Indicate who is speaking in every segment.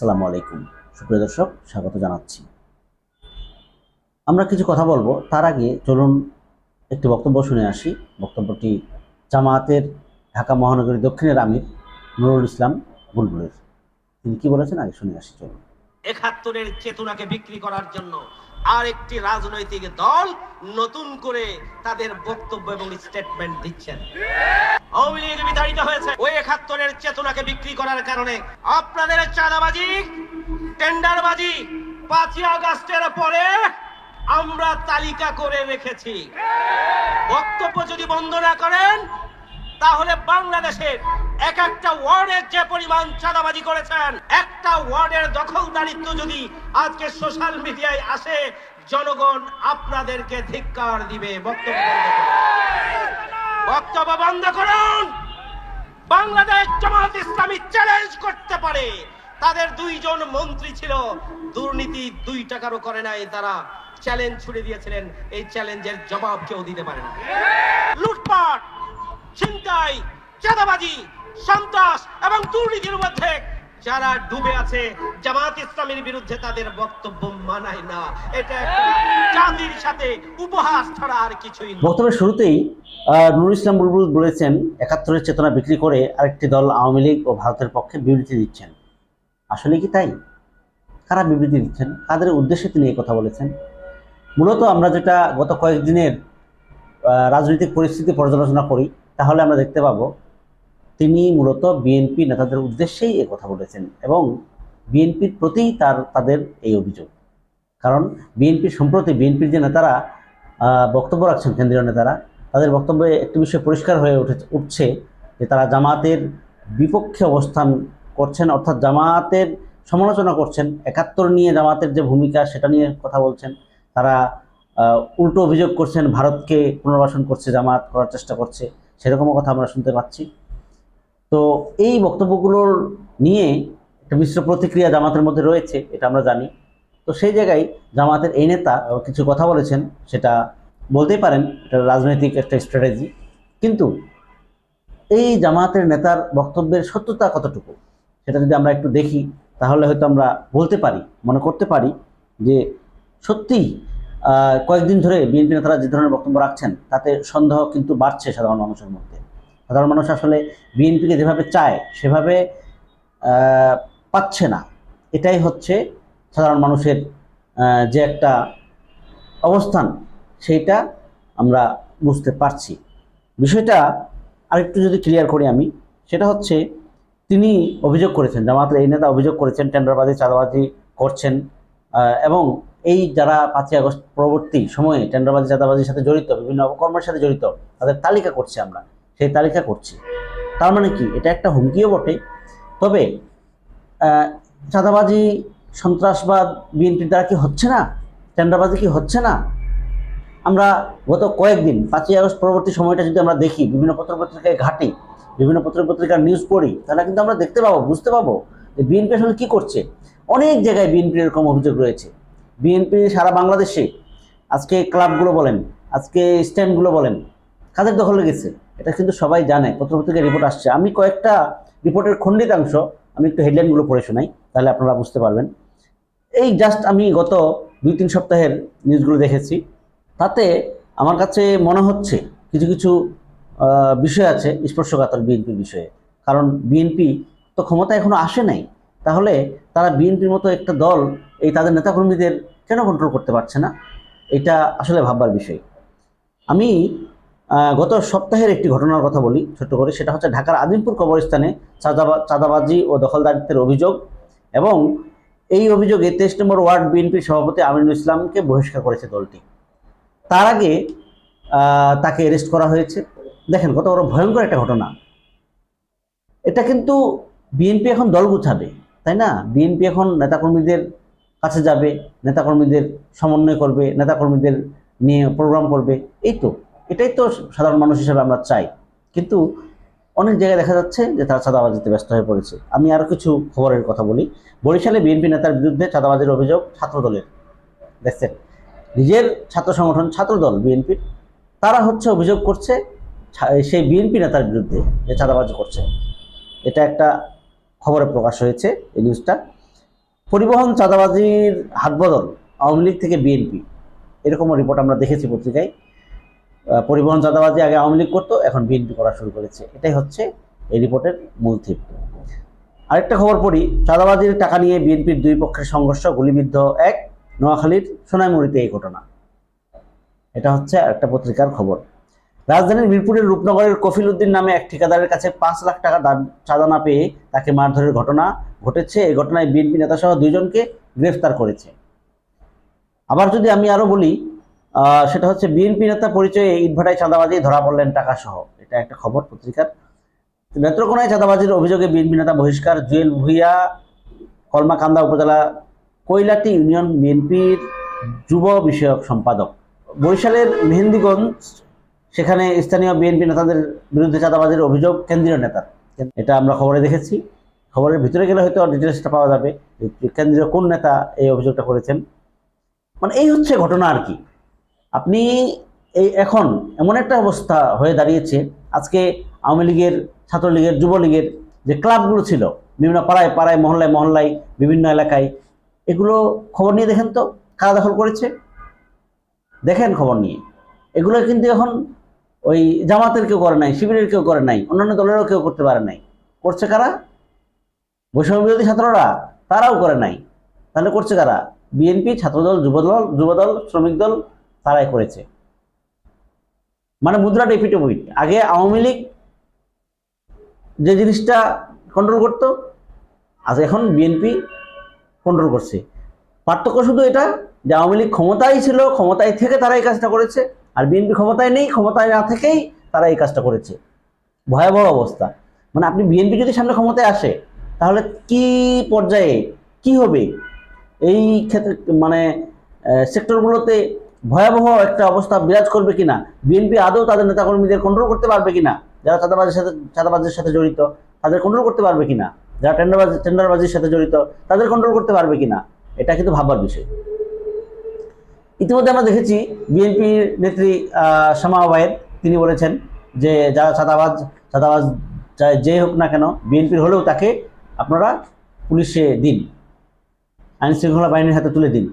Speaker 1: আসসালামু আলাইকুম সুপ্রিয় দর্শক, স্বাগত জানাচ্ছি। আমরা কিছু কথা বলবো, তার আগে চলুন একটি বক্তব্য শুনে আসি। বক্তব্যটি জামায়াতের ঢাকা মহানগরী দক্ষিণের আমির নুরুল ইসলাম বুলবুলের। তিনি কি বলেছেন আগে শুনে আসি চলুন।
Speaker 2: ৭১-এর চেতনাকে বিক্রি করার জন্য আর একটি রাজনৈতিক দল নতুন করে তাদের বক্তব্য এবং স্টেটমেন্ট দিচ্ছেন। আওয়ামী লীগ বিতাড়িত হয়েছে ওই ৭১-এর চেতনাকে বিক্রি করার কারণে। আপনাদের চাঁদাবাজি, টেন্ডারবাজি ৫ই আগস্টের পরে আমরা তালিকা করে রেখেছি। বক্তব্য যদি বন্ধ না করেন তাহলে বাংলাদেশের এক একটা ওয়ার্ডের যে পরিমাণ চাঁদাবাজি করেছেন, একটা ওয়ার্ডের দখলদারিত্ব যদি আজকে সোশ্যাল মিডিয়ায় আসে, জনগণ আপনাদেরকে ধিক্কার দিবে। বক্তব্য বন্ধ করুন। বাংলাদেশ জামায়াত ইসলামী চ্যালেঞ্জ করতে পারে। তাদের ২ জন মন্ত্রী ছিল, দুর্নীতি ২ টাকারও করে নাই, তারা চ্যালেঞ্জ ছুড়ে দিয়েছিলেন। এই চ্যালেঞ্জের জবাব কেউ দিতে পারে না। লুটপাট, ছিনতাই, চাঁদাবাজি, সন্ত্রাস এবং দুর্নীতির মধ্যে যারা ডুবে আছে, জামায়াত ইসলামীর বিরুদ্ধে তাদের বক্তব্য মানায় না। এটা জাতির সাথে উপহাস ছাড়া আর কিছুই না।
Speaker 1: বক্তব্যের শুরুতেই নুরুল ইসলাম বুলবুল বলেছেন ৭১-এর চেতনা বিক্রি করে আরেকটি দল আওয়ামী লীগ ও ভারতের পক্ষে বিবৃতি দিচ্ছেন। আসলে কি তাই? কারা বিবৃতি দিচ্ছেন, কাদের উদ্দেশ্যে তিনি এই কথা বলেছেন? মূলত আমরা যেটা গত কয়েকদিনের রাজনৈতিক পরিস্থিতি পর্যালোচনা করি, তাহলে আমরা দেখতে পাবো তিনি মূলত বিএনপি নেতাদের উদ্দেশ্যেই এই কথা বলেছেন এবং বিএনপির প্রতি তাদের এই অভিযোগ। কারণ বিএনপির যে নেতারা বক্তব্য রাখছেন, কেন্দ্রীয় নেতারা, তাদের বক্তব্যে একটি বিষয় পরিষ্কার হয়ে উঠছে যে তারা জামায়াতের বিপক্ষে অবস্থান করছেন, অর্থাৎ জামায়াতের সমালোচনা করছেন। ৭১ নিয়ে জামায়াতের যে ভূমিকা সেটা নিয়ে কথা বলছেন। তারা উল্টো অভিযোগ করছেন, ভারতকে পুনর্বাসন করছে, জামায়াত করার চেষ্টা করছে, সেরকমও কথা আমরা শুনতে পাচ্ছি। তো এই বক্তব্যগুলোর নিয়ে একটা মিশ্র প্রতিক্রিয়া জামাতের মধ্যে রয়েছে, এটা আমরা জানি। তো সেই জায়গায় জামাতের এই নেতা কিছু কথা বলেছেন, সেটা বলতেই পারেন এটা রাজনৈতিক একটা স্ট্র্যাটেজি। কিন্তু এই জামাতের নেতার বক্তব্যের সত্যতা কতটুকু সেটা যদি আমরা একটু দেখি, তাহলে হয়তো আমরা বলতে পারি, মনে করতে পারি যে সত্যিই কয়েকদিন ধরে বিএনপি নেতারা যে ধরনের বক্তব্য রাখছেন, তাতে সন্দেহ কিন্তু বাড়ছে সাধারণ মানুষের মধ্যে। সাধারণ মানুষ আসলে বিএনপিকে যেভাবে চায় সেভাবে পাচ্ছে না। এটাই হচ্ছে সাধারণ মানুষের যে একটা অবস্থান, সেইটা আমরা বুঝতে পারছি। বিষয়টা আরেকটু যদি ক্লিয়ার করি আমি, সেটা হচ্ছে তিনি অভিযোগ করেছেন, জামায়াতের এই নেতা অভিযোগ করেছেন টেন্ডারবাজি, চাঁদাবাজি করছেন এবং এই যারা ৫ই আগস্ট পরবর্তী সময়ে টেন্ডারবাজি, চাঁদাবাজির সাথে জড়িত, বিভিন্ন অপকর্মের সাথে জড়িত, তাদের তালিকা করছে, আমরা সেই তালিকা করছি। তার মানে কি, এটা একটা হুমকিও বটে। তবে চাঁদাবাজি, সন্ত্রাসবাদ বিএনপির দ্বারা কি হচ্ছে না? টেন্ডারবাজি কি হচ্ছে না? আমরা গত কয়েকদিন ৫ই আগস্ট পরবর্তী সময়টা যদি আমরা দেখি, বিভিন্ন পত্রপত্রিকায় ঘাঁটি, বিভিন্ন পত্রপত্রিকার নিউজ পড়ি, তাহলে কিন্তু আমরা দেখতে পাবো, বুঝতে পাবো যে বিএনপি আসলে কী করছে। অনেক জায়গায় বিএনপির এরকম অভিযোগ রয়েছে। বিএনপি সারা বাংলাদেশে আজকে ক্লাবগুলো বলেন, আজকে স্ট্যান্ডগুলো বলেন, কাদের দখলে গেছে এটা কিন্তু সবাই জানে, পত্রপত্রিকায় রিপোর্ট আসছে। আমি কয়েকটা রিপোর্টের খণ্ডিতাংশ আমি একটু হেডলাইনগুলো পড়ে শোনাই, তাহলে আপনারা বুঝতে পারবেন। এই জাস্ট আমি গত ২-৩ সপ্তাহের নিউজগুলো দেখেছি, তাতে আমার কাছে মনে হচ্ছে কিছু কিছু বিষয় আছে স্পর্শকাতর বিএনপির বিষয়ে। কারণ বিএনপি তো ক্ষমতা এখনো আসে নাই, তাহলে তারা বিএনপির মতো একটা দল এই তাদের নেতাকর্মীদের কেন কন্ট্রোল করতে পারছে না? এটা আসলে ভাববার বিষয়। আমি গত সপ্তাহের একটি ঘটনার কথা বলি ছোট্ট করে। সেটা হচ্ছে ঢাকার আজিমপুর কবরস্থানে চাঁদাবাজি ও দখলদারিত্বের অভিযোগ, এবং এই অভিযোগে ২৩ নম্বর ওয়ার্ড বিএনপির সভাপতি আমিনুল ইসলামকে বহিষ্কার করেছে দলটি। তার আগে তাকে অ্যারেস্ট করা হয়েছে। দেখেন কত বড় ভয়ঙ্কর একটা ঘটনা। এটা কিন্তু বিএনপি এখন দল গুছাবে, তাই না? বিএনপি এখন নেতাকর্মীদের কাছে যাবে, নেতাকর্মীদের সমন্বয় করবে, নেতাকর্মীদের নিয়ে প্রোগ্রাম করবে। এটাই তো সাধারণ মানুষ হিসেবে আমরা চাই। কিন্তু অনেক জায়গায় দেখা যাচ্ছে যে তারা চাঁদাবাজিতে ব্যস্ত হয়ে পড়েছে। আমি আরও কিছু খবরের কথা বলি। বরিশালে বিএনপি নেতার বিরুদ্ধে চাঁদাবাজির অভিযোগ ছাত্রদলের। দেখছেন, নিজের ছাত্র সংগঠন ছাত্রদল বিএনপির, তারা অভিযোগ করছে সেই বিএনপি নেতার বিরুদ্ধে যে চাঁদাবাজি করছে। এটা একটা খবরে প্রকাশ হয়েছে এই নিউজটা। পরিবহন চাঁদাবাজির হাতবদল আওয়ামী লীগ থেকে বিএনপি, এরকম রিপোর্ট আমরা দেখেছি পত্রিকায়। পরিবহন চাঁদাবাজি আগে আওয়ামী লীগ করতো, এখন বিএনপি করা শুরু করেছে। এটাই হচ্ছে এই রিপোর্টের মূল থিম। আরেকটা খবর পড়ি, চাঁদাবাজির টাকা নিয়ে বিএনপির দুই পক্ষের সংঘর্ষ, গুলিবিদ্ধ এক, নোয়াখালীর সোনাইমুড়িতে এই ঘটনা। এটা হচ্ছে একটা পত্রিকার খবর। রাজধানীর মিরপুরের রূপনগরের কফিল উদ্দিন নামে এক ঠিকাদারের কাছে 5 লাখ টাকা চাঁদা না পেয়ে তাকে মারধরের ঘটনা ঘটেছে। এই ঘটনায় বিএনপি নেতাসহ 2 জনকে গ্রেফতার করেছে। আবার যদি আমি আরো বলি, সেটা হচ্ছে বিএনপি নেতা পরিচয়ে ইটভাটায় চাঁদাবাজি ধরা পড়লেন টাকা সহ। এটা একটা খবর পত্রিকার। নেত্রকোনায় চাঁদাবাজির অভিযোগে বিএনপি নেতা বহিষ্কার, জুয়েল ভুইয়া কলমাকান্দা উপজেলা কৈলাটি ইউনিয়ন বিএনপির যুব বিষয়ক সম্পাদক। বরিশালের মেহেন্দিগঞ্জ, সেখানে স্থানীয় বিএনপি নেতাদের বিরুদ্ধে চাঁদাবাজির অভিযোগ কেন্দ্রীয় নেতার। এটা আমরা খবরে দেখেছি। খবরের ভিতরে গেলে হয়তো ডিটেলসটা পাওয়া যাবে, কেন্দ্রীয় কোন নেতা এই অভিযোগটা করেছেন। মানে এই হচ্ছে ঘটনা আর কি। আপনি এই এখন এমন একটা অবস্থা হয়ে দাঁড়িয়েছে, আজকে আওয়ামী লীগের, ছাত্রলীগের, যুবলীগের যে ক্লাবগুলো ছিল বিভিন্ন পাড়ায় পাড়ায়, মহল্লায় মহল্লায়, বিভিন্ন এলাকায়, এগুলো খবর নিয়ে দেখেন তো কারা দখল করেছে। দেখেন খবর নিয়ে, এগুলো কিন্তু এখন ওই জামাতের কেউ করে নাই, শিবিরের কেউ করে নাই, অন্যান্য দলেরও কেউ করতে পারে নাই। করছে কারা? বৈষম্য বিরোধী ছাত্ররা, তারাও করে নাই। তাহলে করছে কারা? বিএনপি, ছাত্রদল, যুবদল, শ্রমিক দল, তারাই করেছে। মানে মুদ্রাটা এপিট ওপিট। আগে আওয়ামী লীগ যে জিনিসটা কন্ট্রোল করতো, আজ এখন বিএনপি কন্ট্রোল করছে। পার্থক্য শুধু এটা যে আওয়ামী লীগ ক্ষমতায় ছিল, ক্ষমতায় থেকে তারা এই কাজটা করেছে, আর বিএনপি ক্ষমতায় নেই, ক্ষমতায় না থেকেই তারা এই কাজটা করেছে। ভয়াবহ অবস্থা। মানে আপনি বিএনপি যদি সামনে ক্ষমতায় আসে, তাহলে কি পর্যায়ে কি হবে এই ক্ষেত্রে, মানে সেক্টরগুলোতে ভয়াবহ একটা অবস্থা বিরাজ করবে কিনা, বিএনপি আদৌ তাদের নেতাকর্মীদের কন্ট্রোল করতে পারবে কিনা, যারা চাঁদাবাজির সাথে জড়িত তাদের কন্ট্রোল করতে পারবে কিনা, যারা টেন্ডারবাজির সাথে জড়িত তাদের কন্ট্রোল করতে পারবে কিনা, এটা কিন্তু ভাববার বিষয়। ইতিমধ্যে আমরা দেখেছি বিএনপির নেত্রী শামা ওবায়েদ, তিনি বলেছেন যে যারা চাঁদাবাজ যে হোক না কেন, বিএনপির হলেও তাকে আপনারা পুলিশে দিন, আইন শৃঙ্খলা বাহিনীর হাতে তুলে দিন।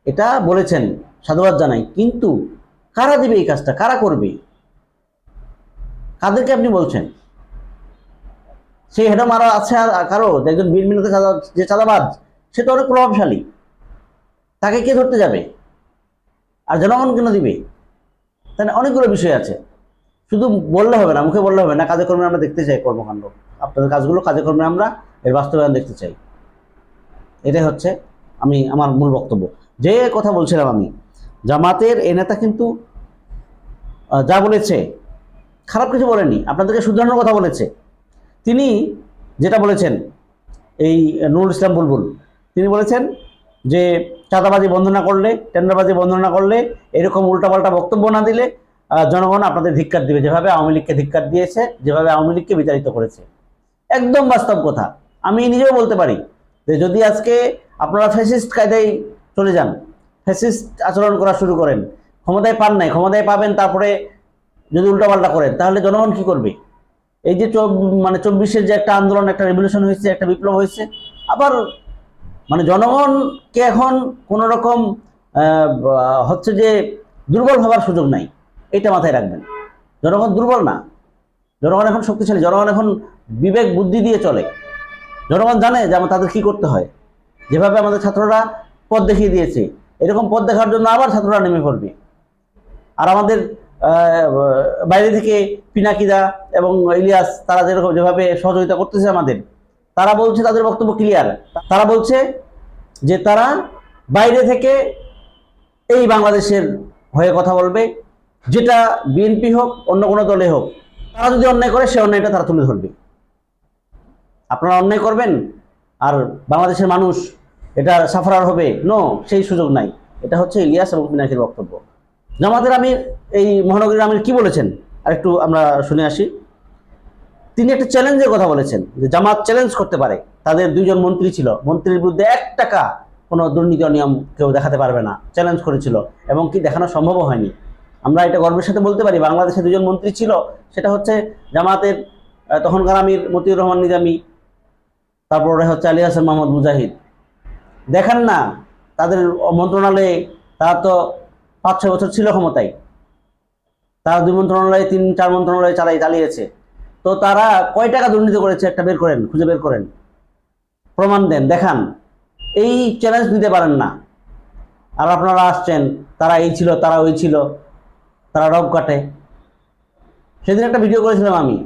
Speaker 1: এটা বলেছেন, সাধুবাদ জানাই। কিন্তু কারা দিবে এই কাজটা, কারা করবে, কাদেরকে আপনি বলছেন? সেই হেডম আরো আছে কারো, একজন বিএনপি নেতা যে চাঁদাবাজ, সে তো অনেক প্রভাবশালী, তাকে কে ধরতে যাবে? আর জনগণ কেন দিবে? তাহলে অনেকগুলো বিষয় আছে। শুধু বললে হবে না, মুখে বললে হবে না, কাজে কর্মে আমরা দেখতে চাই কর্মকাণ্ড। আপনাদের কাজগুলো কাজে কর্মে আমরা এর বাস্তবায়ন দেখতে চাই। এটাই হচ্ছে আমার মূল বক্তব্য। যে কথা বলছিলাম আমি, জামাতের এই নেতা কিন্তু যা বলেছে খারাপ কিছু বলেনি, আপনাদেরকে শুধরানোর কথা বলেছে। তিনি যেটা বলেছেন, এই নুরুল ইসলাম বুলবুল, তিনি বলেছেন যে চাঁদাবাজি বন্ধ না করলে, টেন্ডারবাজি বন্ধ না করলে, এরকম উল্টাপাল্টা বক্তব্য না দিলে জনগণ আপনাদের ধিক্কার দিবে, যেভাবে আওয়ামী লীগকে ধিক্কার দিয়েছে, যেভাবে আওয়ামী লীগকে বিতাড়িত করেছে। একদম বাস্তব কথা। আমি নিজেও বলতে পারি যে যদি আজকে আপনারা ফ্যাসিস্ট কায়দায় চলে যান, ফ্যাসিস্ট আচরণ করা শুরু করেন, ক্ষমতায় পান নাই, ক্ষমতায় পাবেন, তারপরে যদি উল্টাপাল্টা করেন, তাহলে জনগণ কি করবে? এই যে 24-এর যে একটা আন্দোলন, একটা রেভলিউশন হয়েছে, একটা বিপ্লব হয়েছে, আবার মানে জনগণকে এখন কোনো রকম হচ্ছে যে দুর্বল ভাবার সুযোগ নাই, এটা মাথায় রাখবেন। জনগণ দুর্বল না, জনগণ এখন শক্তিশালী, জনগণ এখন বিবেক বুদ্ধি দিয়ে চলে। জনগণ জানে যে তাদের কি করতে হয়। যেভাবে আমাদের ছাত্ররা পথ দেখিয়ে দিয়েছে, এরকম পথ দেখার জন্য আবার ছাত্ররা নেমে পড়বে। আর আমাদের বাইরে থেকে পিনাকিদা এবং ইলিয়াস, তারা যেভাবে সহযোগিতা করতেছে আমাদের, তারা বলছে, তাদের বক্তব্য ক্লিয়ার, তারা বলছে যে তারা বাইরে থেকে এই বাংলাদেশের হয়ে কথা বলবে, যেটা বিএনপি হোক অন্য কোনো দলে হোক, তারা যদি অন্যায় করে সে অন্যায়টা তারা তুলে ধরবে। আপনারা অন্যায় করবেন আর বাংলাদেশের মানুষ এটা সাফারার হবে, নো, সেই সুযোগ নাই। এটা হচ্ছে ইলিয়াস এবং পিনাকির বক্তব্য। জামাতের আমির, এই মহানগরীর আমির কি বলেছেন আর একটু আমরা শুনে আসি। তিনি একটা চ্যালেঞ্জের কথা বলেছেন যে জামাত চ্যালেঞ্জ করতে পারে। তাদের 2 জন মন্ত্রী ছিল, মন্ত্রীর বিরুদ্ধে 1 টাকা কোনো দুর্নীতি অনিয়ম কেউ দেখাতে পারবে না, চ্যালেঞ্জ করেছিল, এবং কি দেখানো সম্ভব হয়নি। আমরা এটা গর্বের সাথে বলতে পারি, বাংলাদেশে 2 জন মন্ত্রী ছিল, সেটা হচ্ছে জামাতের তখনকার আমির মতিউর রহমান নিজামী তারপরে হচ্ছে আলী হাসান মোহাম্মদ মুজাহিদ। দেখেন না তাদের মন্ত্রণালয়ে, তারা তো 5-6 বছর ছিল ক্ষমতায়, তারা 2 মন্ত্রণালয়ে 3-4 মন্ত্রণালয়ে চালিয়েছে। তো তারা কয় টাকা দুর্নীতি করেছে একটা বের করেন, খুঁজে বের করেন, প্রমাণ দেন, দেখান। এই চ্যালেঞ্জ নিতে পারেন না। আর আপনারা আসছেন তারা এই ছিল, তারা ওই ছিল, তারা রব কাটে। সেদিন একটা ভিডিও করেছিলাম আমি,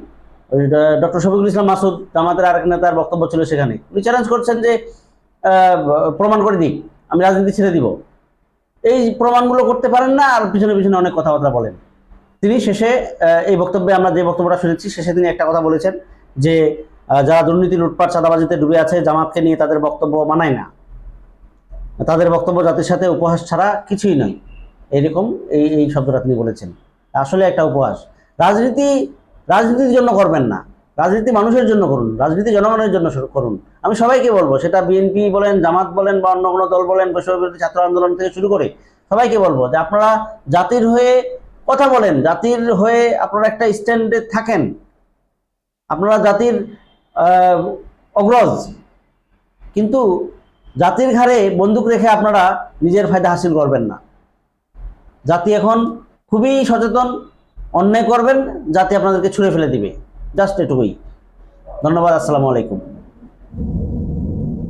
Speaker 1: ওই ডক্টর শফিকুল ইসলাম মাসুদ, জামাতের আরেক নেতার বক্তব্য ছিল সেখানে। উনি চ্যালেঞ্জ করছেন যে প্রমাণ করে দিক, আমি রাজনীতি ছেড়ে দিব। এই প্রমাণগুলো করতে পারেন না, আর পিছনে পিছনে অনেক কথাবার্তা বলেন। তিনি শেষে এই বক্তব্যে আমরা যে বক্তব্যটা শুনেছি, শেষে তিনি একটা কথা বলেছেন যে যারা দুর্নীতি, লুটপাট, চাঁদাবাজিতে ডুবে আছে, জামাতকে নিয়ে তাদের বক্তব্য মানায় না, তাদের বক্তব্য জাতির সাথে উপহাস ছাড়া কিছুই নয়। এরকম এই শব্দটা তিনি বলেছেন। আসলে একটা উপহাস। রাজনীতি রাজনীতির জন্য করবেন না, রাজনীতি মানুষের জন্য করুন, রাজনীতি জনগণের জন্য করুন। আমি সবাইকে বলবো, সেটা বিএনপি বলেন, জামাত বলেন, বা অন্য কোনো দল বলেন, বৈষম্যবিরোধী ছাত্র আন্দোলন থেকে শুরু করে সবাইকে বলবো যে আপনারা জাতির হয়ে কথা বলেন, জাতির হয়ে আপনারা একটা স্ট্যান্ডে থাকেন। আপনারা জাতির অগ্রজ, কিন্তু জাতির ঘাড়ে বন্দুক রেখে আপনারা নিজের ফায়দা হাসিল করবেন না। জাতি এখন খুবই সচেতন, অন্যায় করবেন জাতি আপনাদেরকে ছুঁড়ে ফেলে দিবে। জাস্ট এটুকুই। ধন্যবাদ। আসসালামু আলাইকুম।